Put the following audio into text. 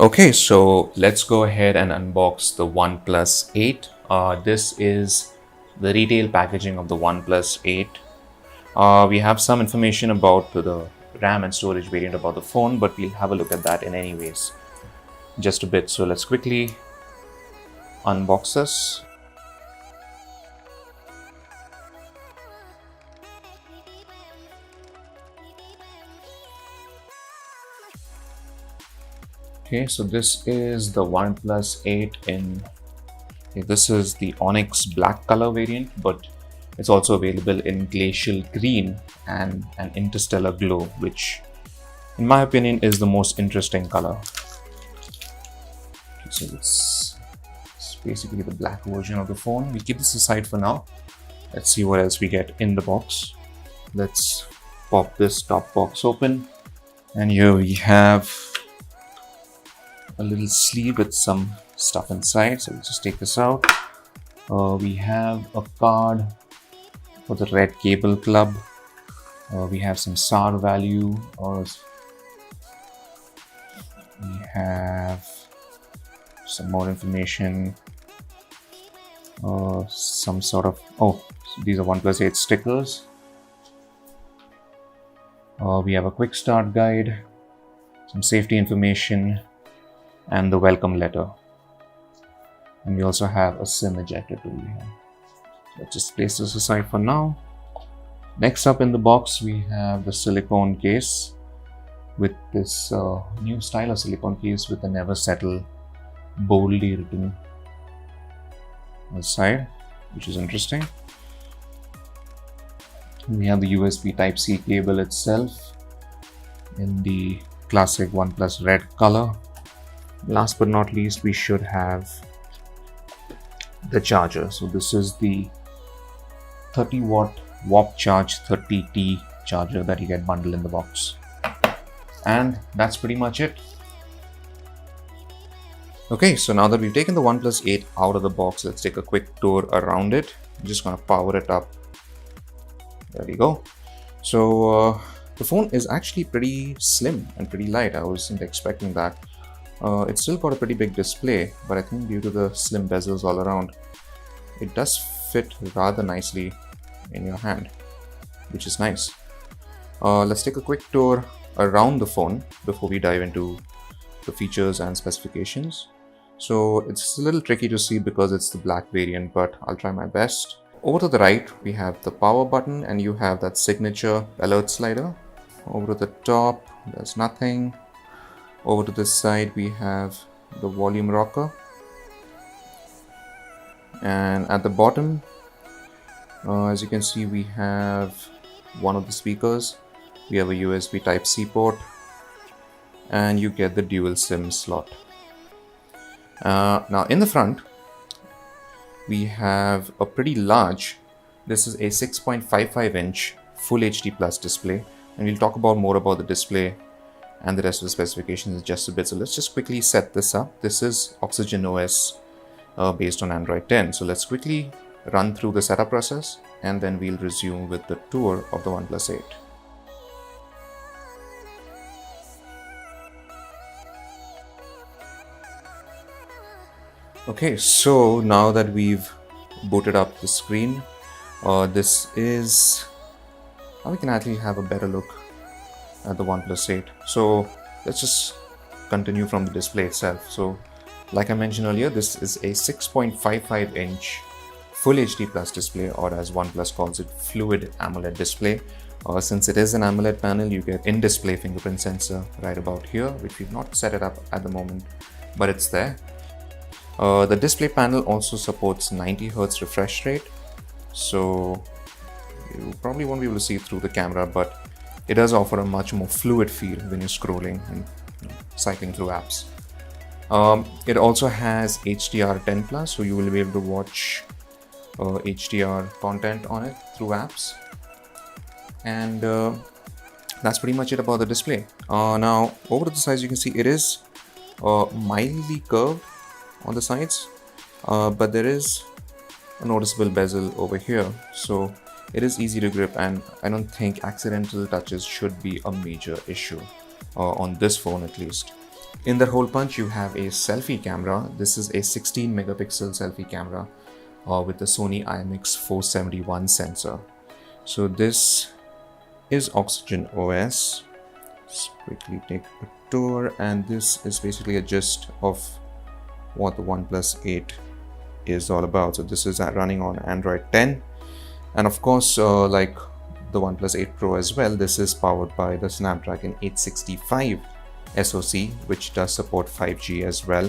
Okay, so let's go ahead and unbox the OnePlus 8. This is the retail packaging of the OnePlus 8. We have some information about the RAM and storage variant about the phone, but we'll have a look at that in any ways just a bit. So let's quickly unbox this. Okay, so this is the OnePlus 8 in, this is the Onyx black color variant, but it's also available in Glacial green and an interstellar glow, which in my opinion is the most interesting color. Okay, so it's basically the black version of the phone. We keep this aside for now. Let's see what else we get in the box. Let's pop this top box open, and here we have a little sleeve with some stuff inside. So we'll just take this out. We have a card for the Red Cable Club. We have some SAR value, or we have some more information. Some sort of, so these are OnePlus 8 stickers. We have a quick start guide, some safety information, and the welcome letter. And we also have a SIM ejector tool here. Let's just place this aside for now. Next up in the box, we have the silicone case with this new style of silicone case with the never settle boldly written on the side, which is interesting. We have the USB Type-C cable itself in the classic OnePlus red color. Last but not least, we should have the charger. So this is the 30-watt Warp Charge 30T charger that you get bundled in the box. And that's pretty much it. Okay, so now that we've taken the OnePlus 8 out of the box, let's take a quick tour around it. I'm just gonna power it up. There we go. So the phone is actually pretty slim and pretty light. I wasn't expecting that. It's still got a pretty big display, but I think due to the slim bezels all around, it does fit rather nicely in your hand, which is nice. Let's take a quick tour around the phone before we dive into the features and specifications. So it's a little tricky to see because it's the black variant, but I'll try my best. Over to the right, we have the power button, and you have that signature alert slider. Over to the top, there's nothing. Over to this side, we have the volume rocker. And at the bottom, as you can see, we have one of the speakers. We have a USB Type-C port, and you get the dual SIM slot. Now in the front, we have a pretty large, this is a 6.55-inch Full HD Plus display, and we'll talk about more about the display and the rest of the specifications in just a bit. So let's just quickly set this up. This is Oxygen OS based on Android 10. So let's quickly run through the setup process, and then we'll resume with the tour of the OnePlus 8. Okay, so now that we've booted up the screen, this is how we can actually have a better look at the OnePlus 8. So let's just continue from the display itself. So like I mentioned earlier, this is a 6.55-inch Full HD Plus display, or as OnePlus calls it, Fluid AMOLED display. Since it is an AMOLED panel, you get in-display fingerprint sensor right about here, which we've not set it up at the moment, but it's there. The display panel also supports 90 Hz refresh rate, so you probably won't be able to see through the camera, but it does offer a much more fluid feel when you're scrolling and cycling through apps. It also has HDR10+, so you will be able to watch HDR content on it through apps. And that's pretty much it about the display. Now over to the sides, you can see it is mildly curved on the sides, but there is a noticeable bezel over here, so it is easy to grip, and I don't think accidental touches should be a major issue on this phone at least. In the hole punch, you have a selfie camera. This is a 16 megapixel selfie camera with the Sony IMX 471 sensor. So this is Oxygen OS. Let's quickly take a tour, and this is basically a gist of what the OnePlus 8 is all about. So this is running on Android 10, and of course, like the OnePlus 8 Pro as well, this is powered by the Snapdragon 865 SoC, which does support 5G as well.